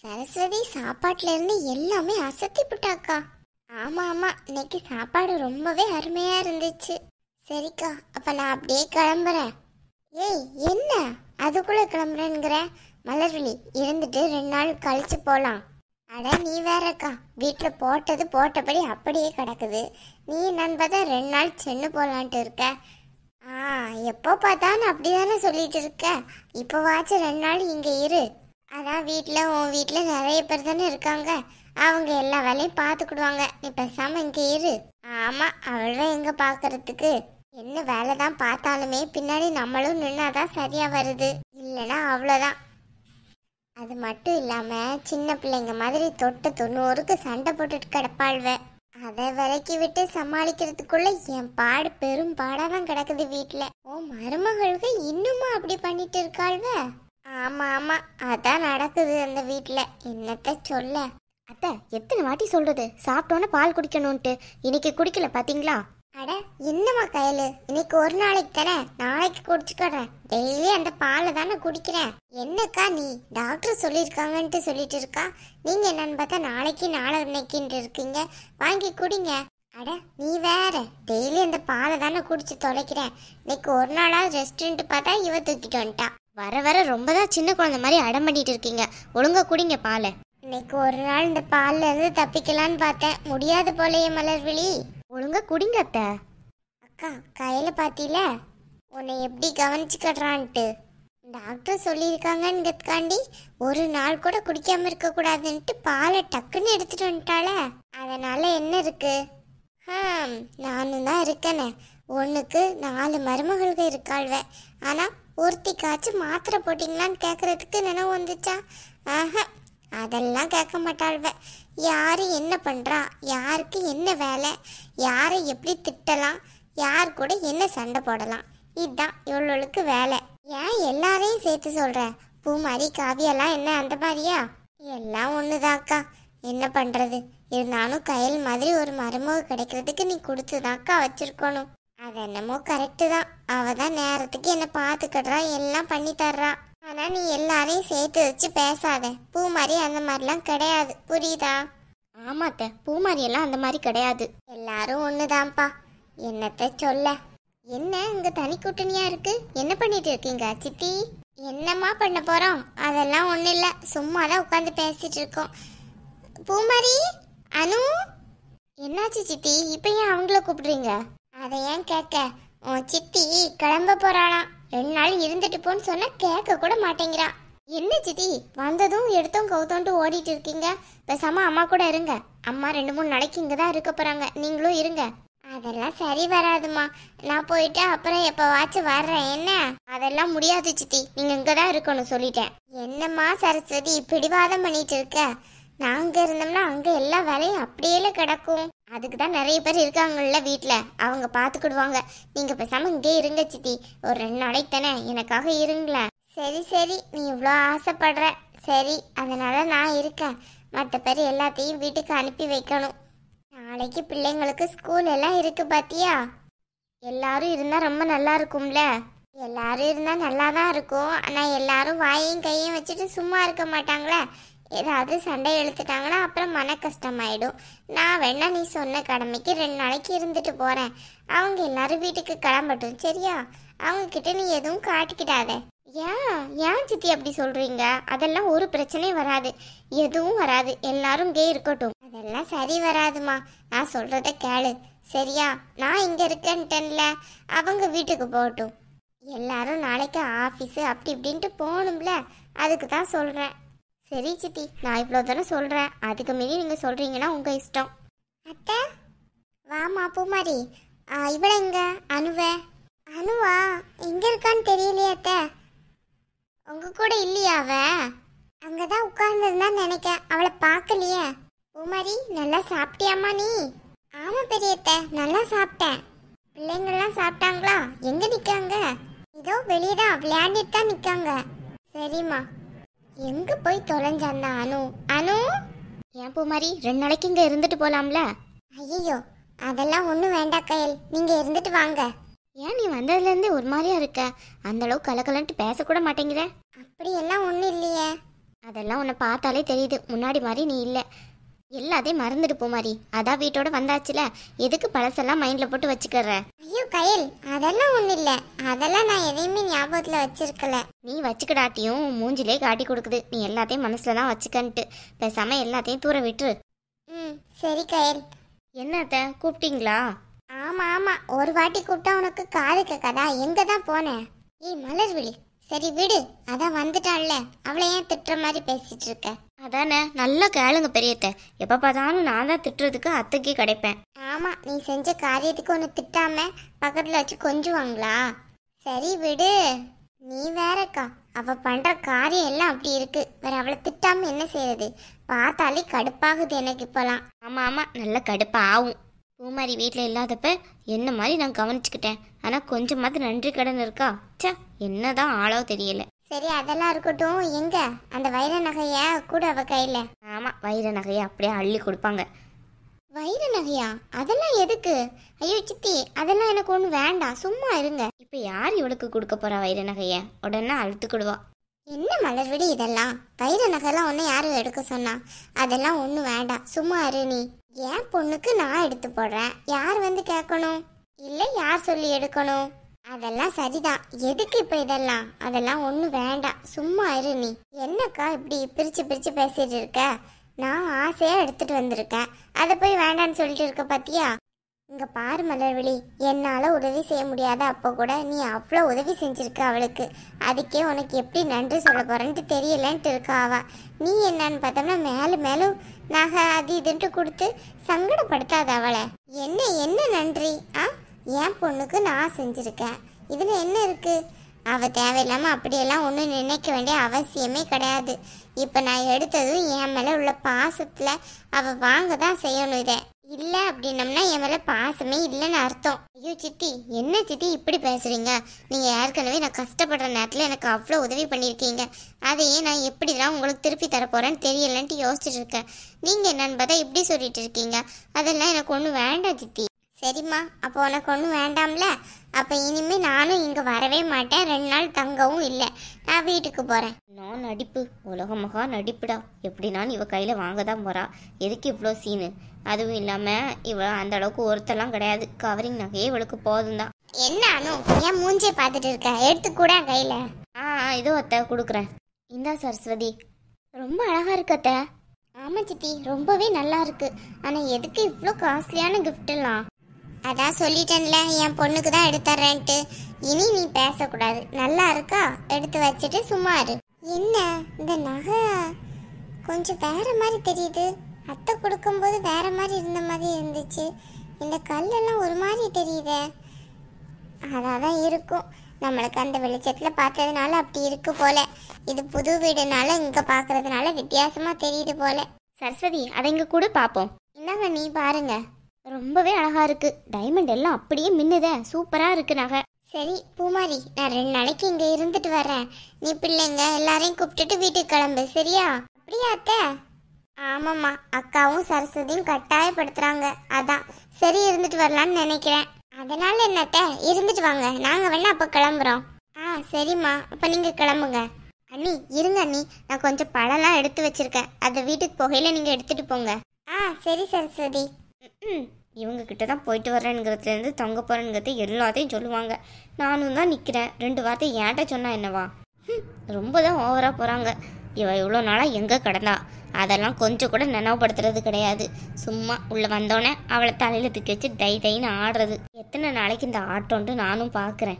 சரஸ்வதி சாப்பாட்டுல இருந்து எல்லாமே அசத்தி புட்டாக்கா. ஆமா ஆமா, இன்னைக்கு சாப்பாடு ரொம்பவே அருமையா இருந்துச்சு. சரிக்கா, அப்ப நான் அப்படியே கிளம்புறேன். ஏய், என்ன அதுக்குள்ள கிளம்புறேங்கிற? மலர்விழி, இருந்துட்டு 2 நாள் கழிச்சு போலாம். அட நீ வேறக்கா, வீட்டுல போட்டது போட்டபடி அப்படியே கிடக்குது. நீ என்னன்னு பார்த்தா 2 நாள் சென்னு போலான்ட்டு இருக்க. எப்போ பார்த்தாலும் அப்படிதானே சொல்லிட்டு இருக்க. இப்போ வாச்சு 2 நாள் இங்க இரு. அதான் உன் வீட்டில் நிறைய பேர் தானே இருக்காங்க, அவங்க எல்லா வேலையும் பார்த்துக்கிடுவாங்க. நீ பேசாம இங்கே இரு. ஆமாம், அவள்தான் எங்கே பார்க்கறதுக்கு. என்ன வேலை தான் பார்த்தாலுமே பின்னாடி நம்மளும் நின்னாதான் சரியா வருது, இல்லைன்னா அவ்வளோதான். அது மட்டும் இல்லாமல் சின்ன பிள்ளைங்க மாதிரி தொட்டு 90க்கு சண்டை போட்டுட்டு கிடப்பாள்வ. அதை விலக்கி விட்டு சமாளிக்கிறதுக்குள்ள என் பாடு பெரும் பாடாக தான் கிடக்குது வீட்டில். ஓ மருமகளுக்கு இன்னுமா அப்படி பண்ணிட்டு இருக்காள்வ? ஆமா ஆமா, அதான் நடக்குது அந்த வீட்டுல. என்னத்த சொல்ல அத்தை, எத்தனை வாட்டி சொல்றது சாப்பிட்டோன்னு பால் குடிக்கணும்ட்டு? இன்னைக்கு குடிக்கல பாத்தீங்களா? அட என்னம்மா கையலு, இன்னைக்கு ஒரு நாளைக்கு தானே, நாளைக்கு குடிச்சுக்கிறேன். டெய்லி அந்த பாலை தானே குடிக்கிறேன். என்னக்கா நீ டாக்டர் சொல்லியிருக்காங்கன்ட்டு சொல்லிட்டு இருக்கா, நீங்க என்னன்னு பார்த்தா நாளைக்கு நாளைக்குன்ட்டு இருக்கீங்க. வாங்கி குடிங்க. அட நீ வேற, டெய்லி அந்த பாலை தானே குடிச்சு தொலைக்கிறேன். இன்னைக்கு ஒரு நாளா ரெஸ்டாரண்ட் பார்த்தா இவ தூக்கிட்டு வந்துட்டா. வர வர ரொம்ப தான் சின்ன குழந்தை மாதிரி அடம் பண்ணிட்டு இருக்கீங்க. ஒழுங்கா குடிங்க பாலை. இன்னைக்கு ஒரு நாள் இந்த பால்ல இருந்து தப்பிக்கலான்னு பார்த்தேன், முடியாது போலயே மலர்விழி. ஒழுங்கா குடிங்க அத்தை. அக்கா, கையில பாத்தீல உன்னை எப்படி கவனிச்சுக்கறான்ட்டு. டாக்டர் சொல்லியிருக்காங்கங்கிறதுக்காண்டி ஒரு நாள் கூட குடிக்காம இருக்க கூடாதுன்ட்டு பாலை டக்குன்னு எடுத்துட்டு வந்துட்டாளே. அதனால என்ன இருக்கு? நானும் தான் இருக்கேனே. ஒன்றுக்கு 4 மருமகளுக்கு இருக்காள்வ. ஆனா ஒருத்திக்காச்சும் மாத்திரை போட்டிங்களான்னு கேட்கறதுக்கு நினைவு வந்துச்சா? அதெல்லாம் கேட்க மாட்டாள்வ. யாரு என்ன பண்றா, யாருக்கு என்ன வேலை, யாரை எப்படி திட்டலாம், யார் கூட என்ன சண்டை போடலாம், இதுதான் இவளுக்கு வேலை. ஏன் எல்லாரையும் சேர்த்து சொல்ற? பூமாரி காவியெல்லாம் என்ன அந்த மாதிரியா? எல்லாம் ஒண்ணுதாக்கா, என்ன பண்றது? இருந்தாலும் கையல் மாதிரி ஒரு மருமக கிடைக்கிறதுக்கு நீ கொடுத்துதாக்கா வச்சிருக்கணும். அது என்னமோ கரெக்டு தான். அவ தான் நேரத்துக்கு என்ன பார்த்துக்கிடுறா, எல்லாம் பண்ணி தர்றா. ஆனா நீ எல்லாரையும் சேர்த்து வச்சு பேசாத. பூமாரி அந்த மாதிரிலாம் கிடையாது, புரியுதா? ஆமாத்த, பூமாரி எல்லாம் அந்த மாதிரி கிடையாது. எல்லாரும் ஒண்ணுதான்ப்பா, என்னத்த சொல்ல. என்ன இங்க தனி கூட்டணியா இருக்கு? என்ன பண்ணிட்டு இருக்கீங்க சித்தி? என்னம்மா பண்ண போறோம்? அதெல்லாம் ஒண்ணு இல்ல, சும்மாதான் உட்காந்து பேசிட்டு இருக்கோம். பூமாரி, அனு. என்னாச்சு சித்தி, இப்ப ஏன் அவங்கள கூப்பிடுறீங்க? அதை ஏன் கேட்க, உன் சித்தி கிளம்ப போறாளாம். 2 நாள் இருந்துட்டு போன்னு சொன்னா கேட்க கூட மாட்டேங்கிறா. என்ன சித்தி, வந்ததும் எடுத்தோம் கவுத்தோன்ட்டு ஓடிட்டு இருக்கீங்க? பேசாம அம்மா கூட இருங்க. அம்மா 2-3 நாளைக்கு இங்கதான் இருக்க போறாங்க, நீங்களும் இருங்க. அதெல்லாம் சரி வராதுமா, நான் போயிட்டு அப்புறம் எப்பவாச்சும் வர்றேன். என்ன? அதெல்லாம் முடியாது சித்தி, நீங்க இங்கதான் இருக்கணும் சொல்லிட்டேன். என்னம்மா சரஸ்வதி பிடிவாதம் பண்ணிட்டு இருக்க? நாங்க இருந்தோம்னா அங்க எல்லா வேலையும் அப்படியே கிடக்கும். அதுக்கு தான் நிறைய பேர் இருக்காங்கல்ல வீட்டுல, அவங்க பாத்துக்கிடுவாங்க. நீங்க பேசாம இங்கே இருங்க சித்தி, ஒரு 2 நாளைக்கு தானே, எனக்காக இருங்களேன். சரி சரி, நீ இவ்வளோ ஆசைப்படுற, சரி அதனால நான் இருக்கேன். மற்ற பேர் எல்லாத்தையும் வீட்டுக்கு அனுப்பி வைக்கணும். நாளைக்கு பிள்ளைங்களுக்கு ஸ்கூல் எல்லாம் இருக்கு பாத்தியா? எல்லாரும் இருந்தா ரொம்ப நல்லா இருக்கும்ல. எல்லாரும் இருந்தா நல்லா தான் இருக்கும். ஆனா எல்லாரும் வாயையும் கையும் வச்சுட்டு சும்மா இருக்க மாட்டாங்களே. ஏதாவது சண்டை இழுத்துட்டாங்கன்னா அப்புறம் மன கஷ்டமாயிடும். நான் வேணா நீ சொன்ன கடமைக்கு 2 நாளைக்கு இருந்துட்டு போறேன். அவங்க எல்லாரும் வீட்டுக்கு கிளம்பட்டும், சரியா? அவங்க கிட்ட நீ எதுவும் காட்டிக்கிடாத. ஏன் சித்தி அப்படி சொல்றீங்க? அதெல்லாம் ஒரு பிரச்சனையும் வராது, எதுவும் வராது. எல்லாரும் இங்கே இருக்கட்டும். அதெல்லாம் சரி வராதுமா, நான் சொல்றத கேளு சரியா? நான் இங்க இருக்கேன்ட்டேன்ல, அவங்க வீட்டுக்கு போகட்டும். எல்லாரும் நாளைக்கு ஆஃபீஸு அப்படி இப்படின்ட்டு போகணும்ல, அதுக்கு தான் சொல்றேன். சரி சித்தி, நான் இவ்வளோ தானே சொல்கிறேன், அதுக்கு மீறி நீங்கள் சொல்கிறீங்கன்னா உங்கள் இஷ்டம். அத்தை வாமா பூமாரி. இவள எங்க? அனுவா எங்க இருக்கான்னு தெரியலையே அத்தை. உங்க கூட இல்லையா அவ? அங்கதான் உட்கார்ந்துருந்தான்னு நினைக்கேன், அவளை பார்க்கலையே. பூமாரி, நல்லா சாப்பிட்டியாமா நீ? ஆமா பெரியத்த, நல்லா சாப்பிட்டேன். பிள்ளைங்கள்லாம் சாப்பிட்டாங்களா? எங்க நிக்காங்க? இதோ வெளியே தான் விளையாண்டுட்டு தான் நிக்காங்க. சரிம்மா. எங்க போய் தொலைஞ்சான் அனு? ஏன் பூமாரி, 2 நாளைக்கு இங்க இருந்துட்டு போலாம்ல? ஐயோ, அதெல்லாம் ஒன்றும் வேண்டாம் கையல், நீங்க இருந்துட்டு வாங்க. ஏன் நீ வந்ததுல இருந்து ஒரு மாதிரியா இருக்க? அந்த அளவுக்கு கலக்கலன்ட்டு பேசக்கூட மாட்டேங்கிற. அப்படியெல்லாம் ஒன்றும் இல்லையே. அதெல்லாம் உன்னை பார்த்தாலே தெரியுது, முன்னாடி மாதிரி நீ இல்லை. எல்லாத்தையும் மறந்துட்டு போ மாதிரி. அதான் வீட்டோட வந்தாச்சுல, எதுக்கு பழசெல்லாம் மைண்டில் போட்டு வச்சுக்கிற? ஐயோ கயல், அதெல்லாம் ஒன்றும் இல்லை. அதெல்லாம் நான் எதையுமே ஞாபகத்தில் வச்சிருக்கல. நீ வச்சுக்கிடாட்டியும் மூஞ்சிலே காட்டி கொடுக்குது நீ எல்லாத்தையும் மனசுல தான் வச்சுக்கன்ட்டு. பேசாம எல்லாத்தையும் தூர விட்டுரு. ம் சரி கயல். என்னத்த கூப்பிட்டீங்களா? ஆமாம் ஆமாம், ஒரு வாட்டி கூப்பிட்டா உனக்கு காது கேட்காதா? எங்கே தான் போனேன்? ஏய் மலர்விழி, சரி விடு, அதான் வந்துட்டான்ல, அவளை ஏன் திட்டுற மாதிரி பேசிட்டு இருக்க? அதானே, நல்லா கேளுங்க பெரியத்த. எப்போ பார்த்தாலும் நான் தான் திட்டுறதுக்கு அத்தைக்கே கிடைப்பேன். ஆமாம், நீ செஞ்ச காரியத்துக்கு ஒன்று திட்டாம பக்கத்தில் வச்சு கொஞ்சுவாங்களா? சரி விடு. நீ வேறக்கா, அவ பண்ற காரியம் எல்லாம் அப்படி இருக்கு, வேற அவளை திட்டாம என்ன செய்யறது? பார்த்தாலே கடுப்பாகுது எனக்கு இப்போலாம். ஆமாம் ஆமாம், நல்ல கடுப்பா ஆகும். பூமாரி வீட்டில் இல்லாதப்ப என்ன மாதிரி நான் கவனிச்சுக்கிட்டேன். ஆனால் கொஞ்சமாவது நன்றி கடன் இருக்கா? ச்சே, என்னதான் ஆளோ தெரியல. சரி அதெல்லாம் இருக்கட்டும், எங்க அந்த வைர நகைய கூட அவ கையில? ஆமாம், வைர நகையை அப்படியே அள்ளி கொடுப்பாங்க. வைர நகையா? அதெல்லாம் எதுக்கு? ஐயோ சித்தி, அதெல்லாம் எனக்கு ஒன்றும் வேண்டாம், சும்மா இருங்க. இப்போ யார் இவளுக்கு கொடுக்க போறா வைர நகையை? உடனே அழுத்துக்கிடுவா. என்ன மலர்விடி இதெல்லாம்? வைர நகைலாம் ஒன்றும் யாரும் எடுக்க சொன்னா? அதெல்லாம் ஒன்றும் வேண்டாம், சும்மா இரு நீ. என் பொண்ணுக்கு நான் எடுத்து போடுறேன், யார் வந்து கேட்கணும்? இல்லை யார் சொல்லி எடுக்கணும்? அதெல்லாம் சரிதான், எதுக்கு இப்போ இதெல்லாம்? அதெல்லாம் ஒன்றும் வேண்டாம், சும்மா இரு நீ. என்னக்கா இப்படி பிரித்து பிரித்து பேசிட்டு இருக்க? நான் ஆசையாக எடுத்துட்டு வந்திருக்கேன், அதை போய் வேண்டான்னு சொல்லிட்டு இருக்க பாத்தியா? இங்க பாரு மலர்விழி, என்னால உதவி செய்ய முடியாத அப்போ கூட நீ அவ்வளோ உதவி செஞ்சிருக்க அவளுக்கு. அதுக்கே உனக்கு எப்படி நன்றி சொல்ல போறேன்ட்டு தெரியலன்ட்டு இருக்கா அவ. நீ என்னன்னு பார்த்தோம்னா மேலும் மேலும் நகை அது இதுன்ட்டு கொடுத்து சங்கடப்படுத்தாத அவளை. என்ன என்ன நன்றி? என் பொண்ணுக்கு நான் செஞ்சிருக்கேன், இதுல என்ன இருக்கு? அவ தேவையில்லாம அப்படியெல்லாம் ஒன்றும் நினைக்க வேண்டிய அவசியமே கிடையாது. இப்போ நான் எடுத்ததும் என் மேலே உள்ள பாசத்துல அவ வாங்க தான் செய்யணும். இதை இல்லை அப்படின்னம்னா என் மேலே பாசமே இல்லைன்னு அர்த்தம். ஐயோ சித்தி, என்ன சித்தி இப்படி பேசுறீங்க? நீங்கள் ஏற்கனவே நான் கஷ்டப்படுற நேரத்தில் எனக்கு அவ்வளோ உதவி பண்ணியிருக்கீங்க, அதையே நான் எப்படிதான் உங்களுக்கு திருப்பி தரப்போறேன்னு தெரியலன்ட்டு யோசிச்சுட்டு இருக்கேன். நீங்கள் என்னன்னு பார்த்தா இப்படி சொல்லிட்டு இருக்கீங்க. அதெல்லாம் எனக்கு ஒன்றும் வேண்டாம் சித்தி. சரிம்மா, அப்போ உனக்கு ஒன்றும் வேண்டாம்ல? அப்போ இனிமேல் நானும் இங்கே வரவே மாட்டேன், 2 நாள் தங்கவும் இல்லை, நான் வீட்டுக்கு போகிறேன். நான் நடிப்பு உலகமகா நடிப்புடா. எப்படினாலும் இவ கையில் வாங்க தான் போறா. எதுக்கு இவ்வளோ சீனு? அதுவும் இல்லாமல் இவ அந்த அளவுக்கு ஒருத்தெல்லாம் கிடையாது. கவரிங் நகையே இவளுக்கு போதும் தான். என்ன அனு, ஏன் மூஞ்சே பார்த்துட்டு இருக்க? எடுத்து கூட கையில். இதோ அத்தை கொடுக்குறேன். இந்தா சரஸ்வதி. ரொம்ப அழகா இருக்கு அத்தை. ஆமாம் சித்தி, ரொம்பவே நல்லா இருக்கு. ஆனால் எதுக்கு இவ்வளோ காஸ்ட்லியான கிஃப்ட் எல்லாம்? அதான் சொல்லிட்டேன்ல, என் பொண்ணுக்கு தான் எடுத்துறேன்ட்டு. இனி நீ பேசக்கூடாது. நல்லா இருக்கா? எடுத்து வச்சுட்டு சும்மா இரு. என்ன இந்த நகை கொஞ்சம் வேற மாதிரி தெரியுது? அத்தை கொடுக்கும்போது வேற மாதிரி இருந்த மாதிரி இருந்துச்சு. இந்த கல்லெல்லாம் ஒரு மாதிரி தெரியுதே. அதான் இருக்கும், நம்மளுக்கு அந்த வெளிச்சத்தில் பார்த்ததுனால அப்படி இருக்கு போல. இது புது வீடுனால இங்கே பார்க்கறதுனால வித்தியாசமா தெரியுது போல. சரஸ்வதி, அதை இங்கே கூட பார்ப்போம். என்னங்க நீ பாருங்க, ரொம்பவே அழகா இருக்கு. டைமண்ட் எல்லாம் அப்படியே மின்னுதே, சூப்பரா இருக்கு நகை. சரி பூமாரி, நான் 2 நாளைக்கு இங்க இருந்துட்டு வரேன். நீ பிள்ளைங்க எல்லாரையும் கூப்பிட்டுட்டு வீட்டுக்கு கிளம்பு, சரியா? அப்படியா அத்தை? ஆமாம்மா, அக்காவும் சரஸ்வதியும் கட்டாயப்படுத்துறாங்க, அதான் சரி இருந்துட்டு வரலான்னு நினைக்கிறேன். அதனால என்ன அத்தை, இருந்துட்டு வாங்க, நாங்க வேணா அப்ப கிளம்புறோம். சரிம்மா, அப்ப நீங்க கிளம்புங்க. அண்ணி இருங்க அண்ணி, நான் கொஞ்சம் பழம்லாம் எடுத்து வச்சிருக்கேன், அதை வீட்டுக்கு போகையில நீங்க எடுத்துட்டு போங்க. சரி சரஸ்வதி. இவங்க கிட்ட தான் போயிட்டு வரேங்கிறதுலேருந்து தொங்க போகிறேங்கிறது எல்லாத்தையும் சொல்லுவாங்க. நானும் தான் நிற்கிறேன். 2 வார்த்தை ஏன்ட்ட சொன்னா என்னவா? ரொம்ப தான் ஓவராக போகிறாங்க. இவ இவ்வளோ நாளாக எங்கே கிடந்தா? அதெல்லாம் கொஞ்சம் கூட நினைவுபடுத்துறது கிடையாது. சும்மா உள்ளே வந்தோடனே அவளை தலையில் தூக்கி வச்சு டை டைன்னு ஆடுறது. எத்தனை நாளைக்கு இந்த ஆட்டோன்ட்டு நானும் பார்க்குறேன்.